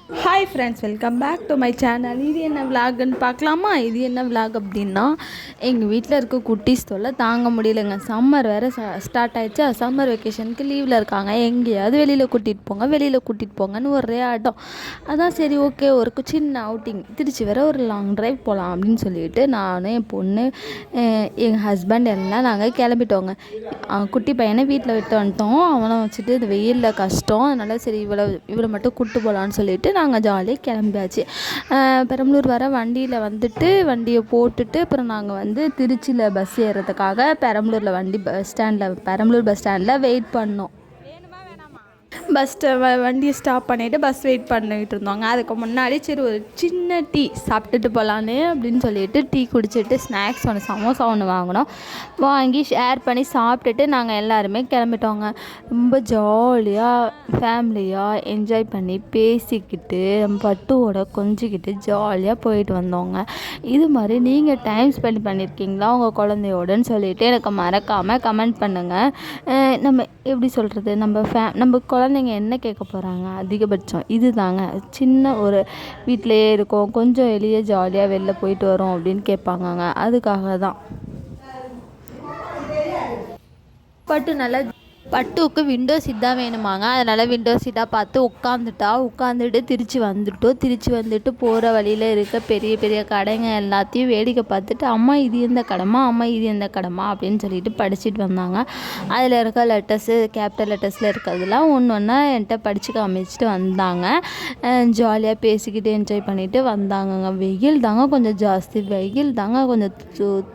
Hi friends, welcome back to my channel. இது என்ன விலாகுன்னு பார்க்கலாமா? இது என்ன விலாக் அப்படின்னா, எங்கள் வீட்டில் இருக்க குட்டீஸ் தொல்லை தாங்க முடியலைங்க. சம்மர் வேறு ஸ்டார்ட் ஆகிடுச்சா, சம்மர் வெக்கேஷனுக்கு லீவில் இருக்காங்க. எங்கேயாவது வெளியில் கூட்டிகிட்டு போங்கன்னு ஒரே ஆட்டம். அதான் சரி, ஓகே, ஒரு சின்ன அவுட்டிங், திருச்சி வேறு ஒரு லாங் ட்ரைவ் போகலாம் அப்படின்னு சொல்லிட்டு நானும் என் பொண்ணு, எங்கள் ஹஸ்பண்ட் எல்லாம் நாங்கள் கிளம்பிட்டோங்க. குட்டி பையனை வீட்டில் விட்டு வந்துட்டோம். அவனை வச்சுட்டு இந்த வெயிலில் கஷ்டம், அதனால் சரி இவ்வளோ மட்டும் கூப்பிட்டு போகலான்னு சொல்லிட்டு நாங்கள் ஜாலியாக கிளம்பியாச்சு. பெரம்பலூர் வர வண்டியில் வந்துட்டு வண்டியை போட்டுட்டு அப்புறம் நாங்கள் வந்து திருச்சியில் பஸ் ஏறுறதுக்காக பெரம்பலூர் பஸ் ஸ்டாண்டில் வெயிட் பண்ணோம். வண்டியை ஸ்டாப் பண்ணிவிட்டு பஸ் வெயிட் பண்ணிக்கிட்டு இருந்தோங்க. அதுக்கு முன்னாடி சரி ஒரு சின்ன டீ சாப்பிட்டுட்டு போகலான்னு அப்படின்னு சொல்லிட்டு டீ குடிச்சிட்டு ஸ்நாக்ஸ் சமோசா ஒன்று வாங்கினோம். வாங்கி ஷேர் பண்ணி சாப்பிட்டுட்டு நாங்கள் எல்லாருமே கிளம்பிட்டோங்க. ரொம்ப ஜாலியாக ஃபேமிலியாக என்ஜாய் பண்ணி பேசிக்கிட்டு பட்டுவோட கொஞ்சிக்கிட்டு ஜாலியாக போயிட்டு வந்தோங்க. இது மாதிரி நீங்கள் டைம் ஸ்பெண்ட் பண்ணியிருக்கீங்களா உங்கள் குழந்தையோடன்னு சொல்லிவிட்டு எனக்கு மறக்காமல் கமெண்ட் பண்ணுங்கள். நம்ம எப்படி சொல்கிறது, நம்ம குழந்தைங்க என்ன கேட்க போகிறாங்க? அதிகபட்சம் இது தாங்க, சின்ன ஒரு வீட்டிலையே இருக்கோம், கொஞ்சம் வெளியே ஜாலியாக வெளில போயிட்டு வரோம் அப்படின்னு கேட்பாங்கங்க. அதுக்காக தான். பட்டுவுக்கு விண்டோ சீட் தான் வேணுமாங்க. அதனால் விண்டோ சீட்டாக பார்த்து உட்காந்துட்டு திருச்சி வந்துட்டு போகிற வழியில் இருக்க பெரிய பெரிய கடைங்க எல்லாத்தையும் வேடிக்கை பார்த்துட்டு அம்மா இது எந்த கடைமா அப்படின்னு சொல்லிட்டு படிச்சுட்டு வந்தாங்க. அதில் இருக்க லெட்டர்ஸு, கேபிட்டல் லெட்டர்ஸில் இருக்கிறதுலாம் ஒன்றா என்கிட்ட படித்து காமிச்சிட்டு வந்தாங்க. ஜாலியாக பேசிக்கிட்டு என்ஜாய் பண்ணிவிட்டு வந்தாங்கங்க. வெயில் தாங்க கொஞ்சம் ஜாஸ்தி, கொஞ்சம்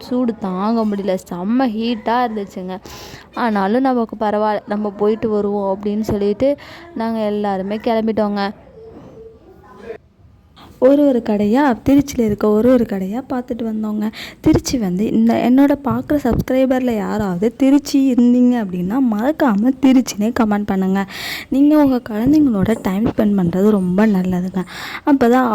சூடு தாங்க முடியல, செம்ம ஹீட்டாக இருந்துச்சுங்க. ஆனாலும் நமக்கு பரவாயில்ல, நம்ம போயிட்டு வருவோம் அப்படின்னு சொல்லிட்டு நாங்கள் எல்லாருமே கிளம்பிட்டோங்க. ஒரு கடையாக திருச்சியில் இருக்க ஒரு கடையாக பார்த்துட்டு வந்தோங்க. திருச்சி வந்து என்னோட பார்க்குற சப்ஸ்கிரைபரில் யாராவது திருச்சி இருந்தீங்க அப்படின்னா மறக்காமல் திருச்சினே கமெண்ட் பண்ணுங்கள். நீங்கள் உங்கள் குழந்தைங்களோட டைம் ஸ்பெண்ட் பண்ணுறது ரொம்ப நல்லதுங்க. அப்போ தான்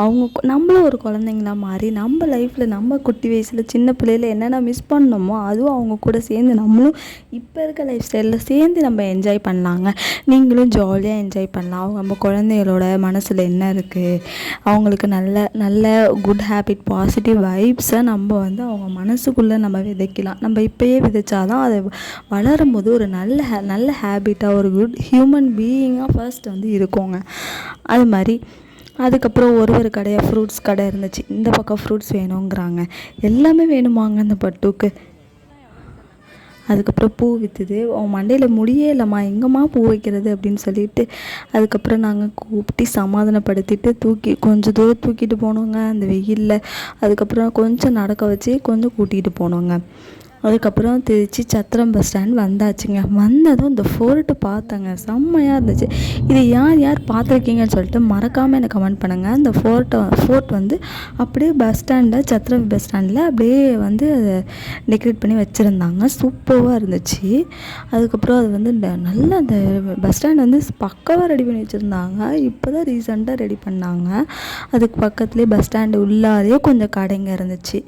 நம்மளும் ஒரு குழந்தைங்களா மாறி நம்ம லைஃப்பில் நம்ம குட்டி வயசில் சின்ன பிள்ளையில் என்னென்ன மிஸ் பண்ணோமோ அதுவும் அவங்க கூட சேர்ந்து நம்மளும் இப்போ இருக்க லைஃப் ஸ்டைலில் சேர்ந்து நம்ம என்ஜாய் பண்ணலாங்க. நீங்களும் ஜாலியாக என்ஜாய் பண்ணலாம். நம்ம குழந்தைகளோட மனசில் என்ன இருக்குது, அவங்களுக்கு நல்ல குட் ஹேபிட், பாசிட்டிவ் வைப்ஸை நம்ம வந்து அவங்க மனசுக்குள்ளே நம்ம விதைக்கலாம். நம்ம இப்போயே விதைச்சாதான் அது வளரும் போது ஒரு நல்ல ஹேபிட்டாக ஒரு குட் ஹியூமன் பீயிங்காக ஃபர்ஸ்ட் வந்து இருக்குங்க. அது மாதிரி அதுக்கப்புறம் ஒரு கடையாக ஃப்ரூட்ஸ் கடை இருந்துச்சு. இந்த பக்கம் ஃப்ரூட்ஸ் வேணுங்கிறாங்க, எல்லாமே வேணுமாங்க அந்த பட்டுக்கு. அதுக்கப்புறம் பூ விற்றுது. அவன் மண்டையில் முடியே இல்லைம்மா, எங்கம்மா பூ வைக்கிறது அப்படின்னு சொல்லிட்டு அதுக்கப்புறம் நாங்கள் கூப்பிட்டு சமாதானப்படுத்திட்டு கொஞ்சம் தூரம் தூக்கிட்டு போனோங்க அந்த வெயிலில். அதுக்கப்புறம் கொஞ்சம் நடக்க வச்சு கொஞ்சம் கூட்டிகிட்டு போனோங்க. அதுக்கப்புறம் திருச்சி சத்திரம் பஸ் ஸ்டாண்ட் வந்தாச்சுங்க. வந்ததும் இந்த ஃபோர்ட்டு பார்த்தேங்க, செம்மையாக இருந்துச்சு. இது யார் பார்த்துருக்கீங்கன்னு சொல்லிட்டு மறக்காமல் எனக்கு கமெண்ட் பண்ணுங்கள். அந்த ஃபோர்ட் வந்து அப்படியே சத்திரம் பஸ் ஸ்டாண்டில் அப்படியே வந்து அதை டெக்கரேட் பண்ணி வச்சுருந்தாங்க. சூப்பராக இருந்துச்சு. அதுக்கப்புறம் அது வந்து நல்ல அந்த பஸ் ஸ்டாண்ட் வந்து பக்காவாக ரெடி பண்ணி வச்சுருந்தாங்க. இப்போ தான் ரீசெண்டாக ரெடி பண்ணாங்க. அதுக்கு பக்கத்துலேயே பஸ் ஸ்டாண்டு உள்ளாரையே கொஞ்சம் கடைங்க இருந்துச்சு.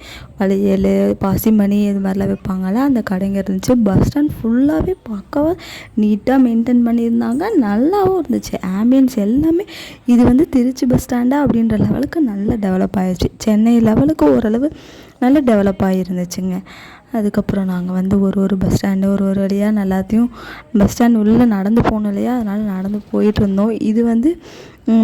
வளையல், பாசிமணி இது மாதிரிலாம் வைப்பாங்கள்ல, அந்த கடைங்க இருந்துச்சு. பஸ் ஸ்டாண்ட் ஃபுல்லாகவே பக்காவாக நீட்டாக மெயின்டைன் பண்ணியிருந்தாங்க. நல்லாவும் இருந்துச்சு. ஆம்பியன்ஸ் எல்லாமே இது வந்து திருச்சி பஸ் ஸ்டாண்டா அப்படின்ற லெவலுக்கு நல்லா டெவலப் ஆகிடுச்சு. சென்னை லெவலுக்கு ஓரளவு நல்லா டெவலப் ஆகிருந்துச்சுங்க. அதுக்கப்புறம் நாங்கள் வந்து ஒரு பஸ் ஸ்டாண்டு ஒரு வழியாக எல்லாத்தையும் பஸ் ஸ்டாண்ட் உள்ளே நடந்து போகணும் இல்லையா, அதனால் நடந்து போயிட்டு இருந்தோம். இது வந்து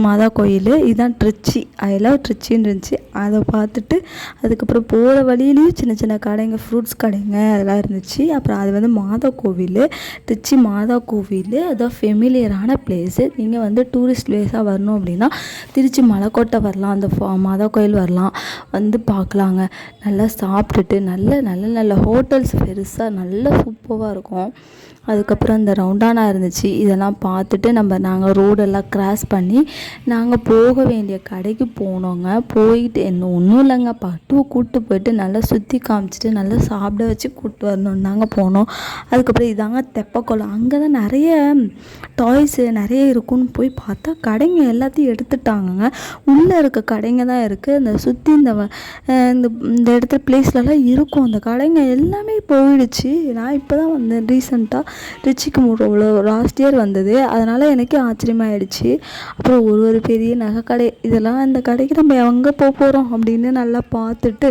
மாதா கோயில், இதுதான் ட்ரிச்சி, ஐ லவ் ட்ரிச்சின்னு இருந்துச்சு. அதை பார்த்துட்டு அதுக்கப்புறம் போகிற வழியிலையும் சின்ன கடைங்க, ஃப்ரூட்ஸ் கடைங்க அதெல்லாம் இருந்துச்சு. அப்புறம் அது வந்து மாதா கோவில், ட்ரிச்சி மாதா கோவில். அதுதான் ஃபெமிலியரான பிளேஸு. நீங்கள் வந்து டூரிஸ்ட் பிளேஸாக வரணும் அப்படின்னா திருச்சி மலைக்கோட்டை வரலாம், அந்த மாதா கோயில் வரலாம், வந்து பார்க்கலாங்க. நல்லா சாப்பிட்டுட்டு நல்ல ஹோட்டல்ஸ் பெருசாக நல்லா சூப்பராக இருக்கும். அதுக்கப்புறம் இந்த ரவுண்டானா இருந்துச்சு. இதெல்லாம் பார்த்துட்டு நாங்கள் ரோடெல்லாம் கிராஸ் பண்ணி நாங்கள் போக வேண்டிய கடைக்கு போனோங்க. போயிட்டு ஒன்றும் இல்லைங்க, பட்டுவை கூப்பிட்டு போயிட்டு நல்லா சுற்றி காமிச்சிட்டு நல்லா சாப்பிட வச்சு கூப்பிட்டு வரணுன்னு நாங்கள் போனோம். அதுக்கப்புறம் இதாங்க தெப்பக்குளம். அங்கே தான் நிறைய டாய்ஸு நிறைய இருக்குன்னு போய் பார்த்தா கடைங்க எல்லாத்தையும் எடுத்துட்டாங்கங்க. உள்ளே இருக்க கடைங்க தான் இருக்குது. அந்த சுற்றி இந்த இடத்துல பிளேஸ்லலாம் இருக்கும் அந்த கடைங்க எல்லாமே போயிடுச்சு. நான் இப்போ தான் வந்தேன் ரீசெண்டாக. ட்ரிச்சிக்கு லாஸ்ட் இயர் வந்தது, அதனால் எனக்கு ஆச்சரியமாகிடுச்சு. அப்புறம் அதுக்கப்புறம் ஒரு பெரிய நகை கடை, இதெல்லாம் அந்த கடைக்கு நம்ம எங்கே போகிறோம் அப்படின்னு நல்லா பார்த்துட்டு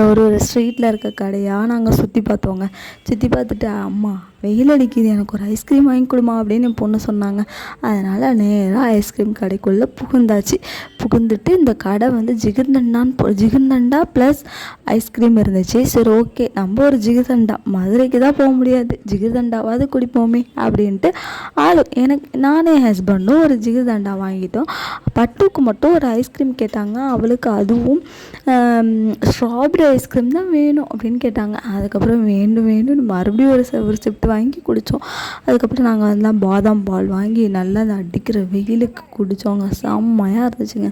ஒரு ஸ்ட்ரீட்டில் இருக்க கடையாக நாங்கள் சுற்றி பார்த்தோங்க. சுற்றி பார்த்துட்டு, அம்மா வெயில் அடிக்குது, எனக்கு ஒரு ஐஸ்கிரீம் வாங்கி கொடுமா அப்படின்னு என் பொண்ணு சொன்னாங்க. அதனால் நேராக ஐஸ்கிரீம் கடைக்குள்ளே புகுந்துட்டு இந்த கடை வந்து ஜிகர்தண்டா ப்ளஸ் ஐஸ்கிரீம் இருந்துச்சு. சரி ஓகே, நம்ம ஒரு ஜிகர்தண்டா, மதுரைக்கு தான் போக முடியாது, ஜிகர்தண்டாவாவது குடிப்போமே அப்படின்ட்டு நானே ஹஸ்பண்டும் ஒரு ஜிகர்தண்டா வாங்கிட்டோம். பட்டுக்கு மட்டும் ஒரு ஐஸ்கிரீம் கேட்டாங்க. அவளுக்கு அதுவும் ஸ்ட்ராபெரி ஐஸ்கிரீம் தான் வேணும் அப்படின்னு கேட்டாங்க. அதுக்கப்புறம் வேண்டும் மறுபடியும் ஒரு சிப்ட் வாங்கி குடித்தோம். அதுக்கப்புறம் நாங்கள் அதெல்லாம் பாதாம் பால் வாங்கி நல்லா அந்த அடிக்கிற வெயிலுக்கு குடித்தோங்க. செம்மையாக இருந்துச்சுங்க,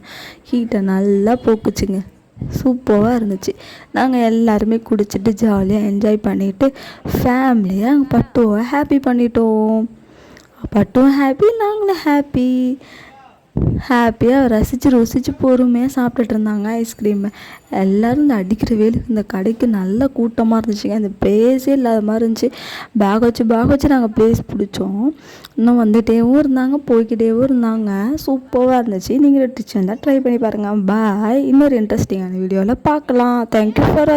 ஹீட்டை நல்லா போக்குச்சுங்க, சூப்பராக இருந்துச்சு. நாங்கள் எல்லாருமே குடிச்சிட்டு ஜாலியாக என்ஜாய் பண்ணிவிட்டு ஃபேமிலியாக பட்டுவை ஹாப்பி பண்ணிட்டோம். பட்டுவும் ஹாப்பி, நாங்களும் ஹாப்பியாக ருசித்து பொறுமையாக சாப்பிட்டுட்டு இருந்தாங்க ஐஸ்கிரீமை. எல்லோரும் இந்த அடிக்கிற வெயிலுக்கு இந்த கடைக்கு நல்ல கூட்டமாக இருந்துச்சுங்க. அந்த ப்ளேஸே இல்லாத மாதிரி இருந்துச்சு. பேக் வச்சு நாங்கள் ப்ளேஸ் பிடிச்சோம். இன்னும் வந்துகிட்டேவும் இருந்தாங்க, போய்கிட்டேவும் இருந்தாங்க. சூப்பராக இருந்துச்சு. நீங்கள் டிச்சன் தான் ட்ரை பண்ணி பாருங்கள். பாய். இன்னொரு இன்ட்ரெஸ்டிங்கான வீடியோவில் பார்க்கலாம். Thank you for